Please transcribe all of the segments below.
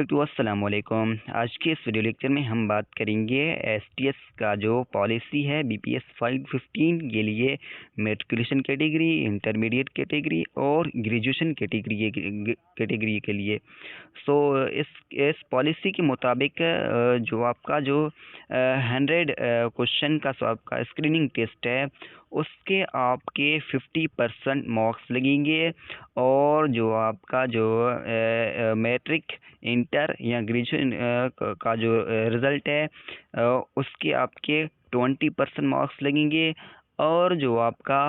Respect अस्सलाम वालेकुम। आज के इस वीडियो लेक्चर में हम बात करेंगे एसटीएस का जो पॉलिसी है बीपीएस 515 के लिए मेट्रिकुलेशन कैटेगरी, इंटरमीडिएट कैटेगरी और ग्रेजुएशन कैटेगरी के लिए। सो इस पॉलिसी के मुताबिक जो आपका 100 क्वेश्चन का आपका स्क्रीनिंग टेस्ट है उसके आपके 50% मार्क्स लगेंगे और जो आपका मैट्रिक, इंटर या ग्रेजुएशन का जो रिज़ल्ट है उसके आपके 20% मार्क्स लगेंगे और जो आपका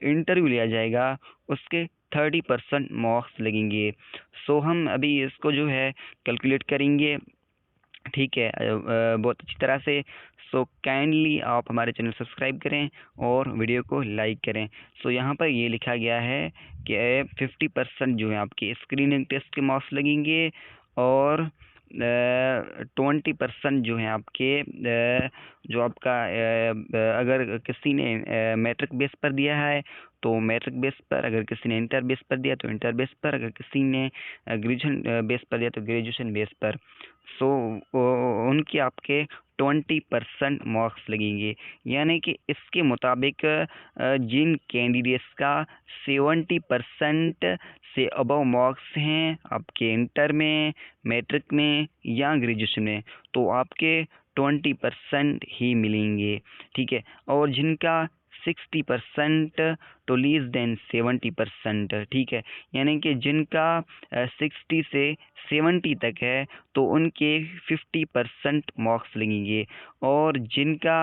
इंटरव्यू लिया जाएगा उसके 30% मार्क्स लगेंगे। सो हम अभी इसको कैलकुलेट करेंगे, ठीक है, बहुत अच्छी तरह से। सो काइंडली आप हमारे चैनल सब्सक्राइब करें और वीडियो को लाइक करें। सो यहाँ पर ये लिखा गया है कि 50% जो है आपके स्क्रीनिंग टेस्ट के मार्क्स लगेंगे और 20% जो है आपके जो आपका अगर किसी ने मैट्रिक बेस पर दिया है तो मैट्रिक बेस पर, अगर किसी ने इंटर बेस पर दिया तो इंटर बेस पर, अगर किसी ने ग्रेजुएशन बेस पर दिया तो ग्रेजुएशन बेस पर। सो उनके आपके 20% मार्क्स लगेंगे, यानी कि इसके मुताबिक जिन कैंडिडेट्स का 70% से अबव मार्क्स हैं आपके इंटर में, मैट्रिक में या ग्रेजुएशन में, तो आपके 20% ही मिलेंगे, ठीक है। और जिनका 60% तो लेस देन 70%, ठीक है, यानी कि जिनका 60 से 70 तक है तो उनके 50% मार्क्स लगेंगे और जिनका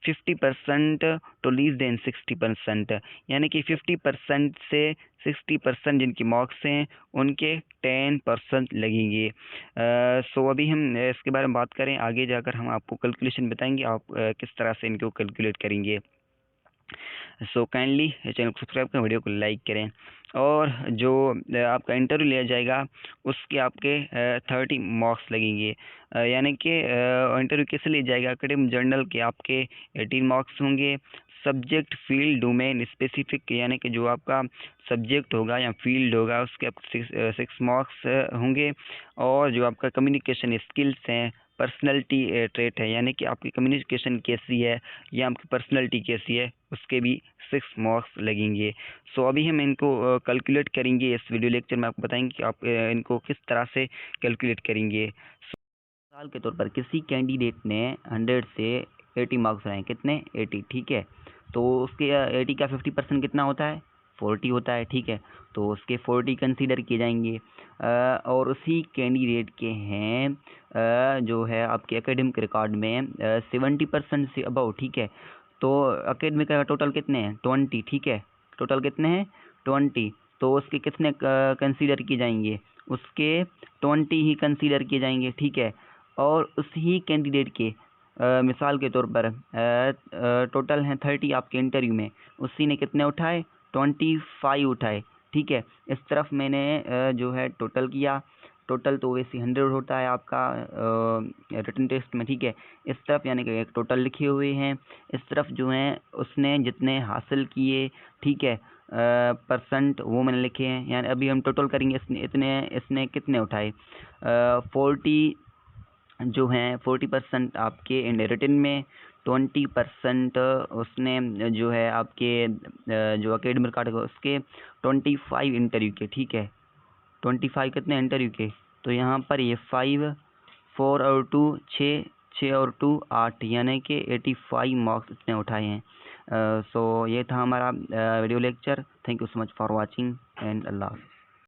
50% तो लेस देन 60%, यानी कि 50% से 60% जिनके मार्क्स हैं उनके 10% लगेंगे। सो अभी हम इसके बारे में बात करें, आगे जाकर हम आपको कैलकुलेशन बताएंगे आप किस तरह से इनको कैलकुलेट करेंगे। सो काइंडली चैनल को सब्सक्राइब करें, वीडियो को लाइक करें और जो आपका इंटरव्यू लिया जाएगा उसके आपके 30 मार्क्स लगेंगे, यानी कि इंटरव्यू कैसे लिया जाएगा, एकेडमिक जर्नल के आपके 18 मार्क्स होंगे, सब्जेक्ट, फील्ड, डोमेन स्पेसिफिक, यानी कि जो आपका सब्जेक्ट होगा या फील्ड होगा उसके आपके 6 मार्क्स होंगे और जो आपका कम्युनिकेशन स्किल्स हैं, पर्सनैलिटी ट्रेट है, यानी कि आपकी कम्युनिकेशन कैसी है या आपकी पर्सनैलिटी कैसी है उसके भी 6 मार्क्स लगेंगे। सो अभी हम इनको कैलकुलेट करेंगे, इस वीडियो लेक्चर में आपको बताएंगे कि आप इनको किस तरह से कैलकुलेट करेंगे। मिसाल के तौर पर किसी कैंडिडेट ने 100 से 80 मार्क्स लाए, कितने 80, ठीक है, तो उसके 80 का 50% कितना होता है, 40 होता है, ठीक है, तो उसके 40 कंसीडर किए जाएंगे और उसी कैंडिडेट के हैं जो है आपके एकेडमिक रिकॉर्ड में 70% से अबव, ठीक है, तो एकेडमिक का टोटल कितने हैं 20, ठीक है, टोटल कितने हैं 20, तो उसके कितने कंसीडर किए जाएंगे, उसके 20 ही कंसीडर किए जाएंगे, ठीक है। और उसी कैंडिडेट के मिसाल के तौर पर टोटल हैं 30 आपके इंटरव्यू में, उसी ने कितने उठाए 25 उठाए, ठीक है। इस तरफ मैंने जो है टोटल किया, टोटल तो वैसे 100 होता है आपका रिटन टेस्ट में, ठीक है। इस तरफ यानी कि एक टोटल लिखे हुए हैं, इस तरफ जो है उसने जितने हासिल किए, ठीक है, परसेंट वो मैंने लिखे हैं, यानी अभी हम टोटल करेंगे इसने कितने उठाए 40 जो हैं 40% आपके इन रिटन में, 20% उसने जो है आपके जो एकेडमिक कार्ड उसके 25 इंटरव्यू के, ठीक है, 25 कितने इंटरव्यू के, तो यहाँ पर ये 5, 4 और 2 6 और 2 8, यानी कि 85 मार्क्स इसने उठाए हैं। सो ये था हमारा video lecture. Thank you so much for watching and Allah.